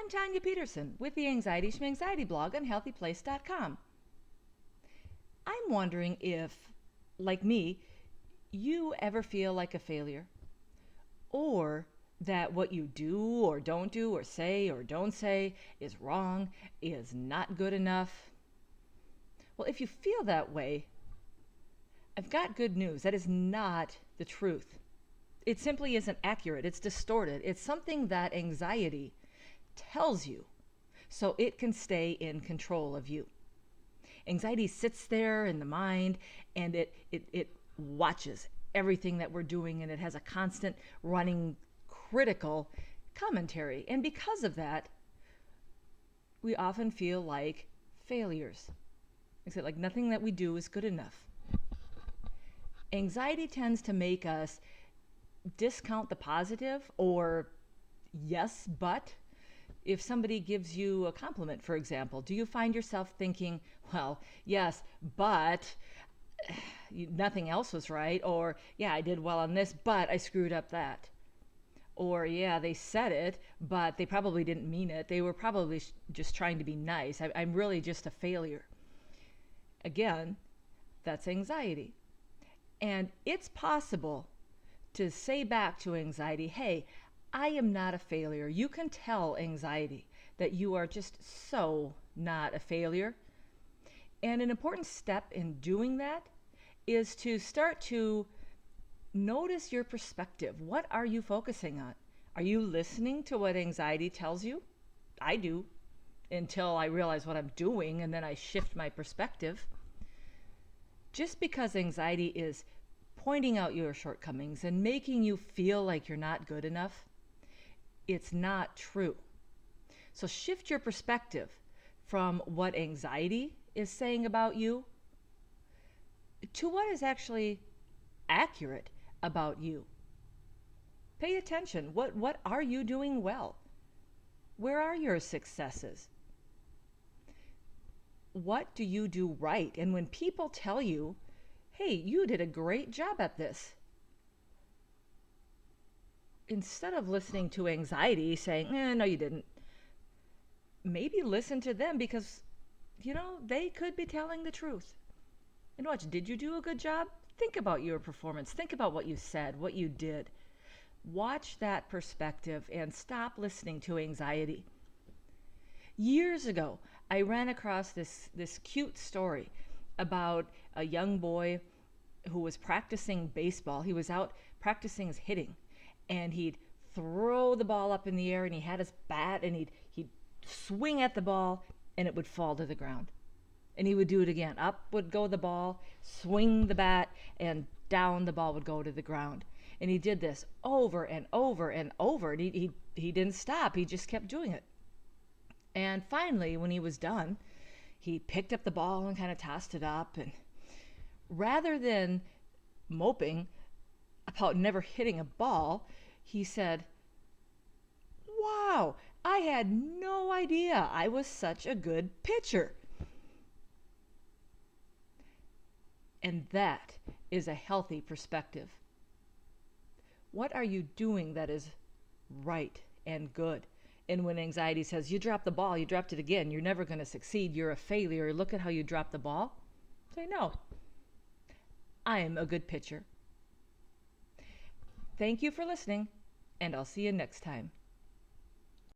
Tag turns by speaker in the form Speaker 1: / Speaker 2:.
Speaker 1: I'm Tanya Peterson with the Anxiety Schmanxiety blog on healthyplace.com. I'm wondering if, like me, you ever feel like a failure, or that what you do or don't do or say or don't say is wrong, is not good enough. Well, if you feel that way, I've got good news. That is not the truth. It simply isn't accurate. It's distorted. It's something that anxiety tells you so it can stay in control of you. Anxiety sits there in the mind and it watches everything that we're doing, and it has a constant running critical commentary. And because of that, we often feel like failures. Except like nothing that we do is good enough. Anxiety tends to make us discount the positive, or yes, but if somebody gives you a compliment, for example, do you find yourself thinking, well, yes, but nothing else was right? Or, yeah, I did well on this, but I screwed up that. Or, yeah, they said it, but they probably didn't mean it. They were probably just trying to be nice. I'm really just a failure. Again, that's anxiety. And it's possible to say back to anxiety, hey, I am not a failure. You can tell anxiety that you are just so not a failure. And an important step in doing that is to start to notice your perspective. What are you focusing on? Are you listening to what anxiety tells you? I do, until I realize what I'm doing, and then I shift my perspective. Just because anxiety is pointing out your shortcomings and making you feel like you're not good enough, it's not true. So shift your perspective from what anxiety is saying about you to what is actually accurate about you. Pay attention. What are you doing well? Where are your successes? What do you do right? And when people tell you, hey, you did a great job at this, instead of listening to anxiety saying, no, you didn't, maybe listen to them, because, they could be telling the truth. And watch, did you do a good job? Think about your performance. Think about what you said, what you did. Watch that perspective and stop listening to anxiety. Years ago, I ran across this cute story about a young boy who was practicing baseball. He was out practicing his hitting, and he'd throw the ball up in the air, and he had his bat, and he'd swing at the ball, and it would fall to the ground. And he would do it again. Up would go the ball, swing the bat, and down the ball would go to the ground. And he did this over and over and over. And he didn't stop. He just kept doing it. And finally, when he was done, he picked up the ball and kind of tossed it up. And rather than moping about never hitting a ball, he said, wow, I had no idea I was such a good pitcher. And that is a healthy perspective. What are you doing that is right and good? And when anxiety says, you dropped the ball, you dropped it again, you're never going to succeed, you're a failure, look at how you dropped the ball, say, no, I'm a good pitcher. Thank you for listening, and I'll see you next time.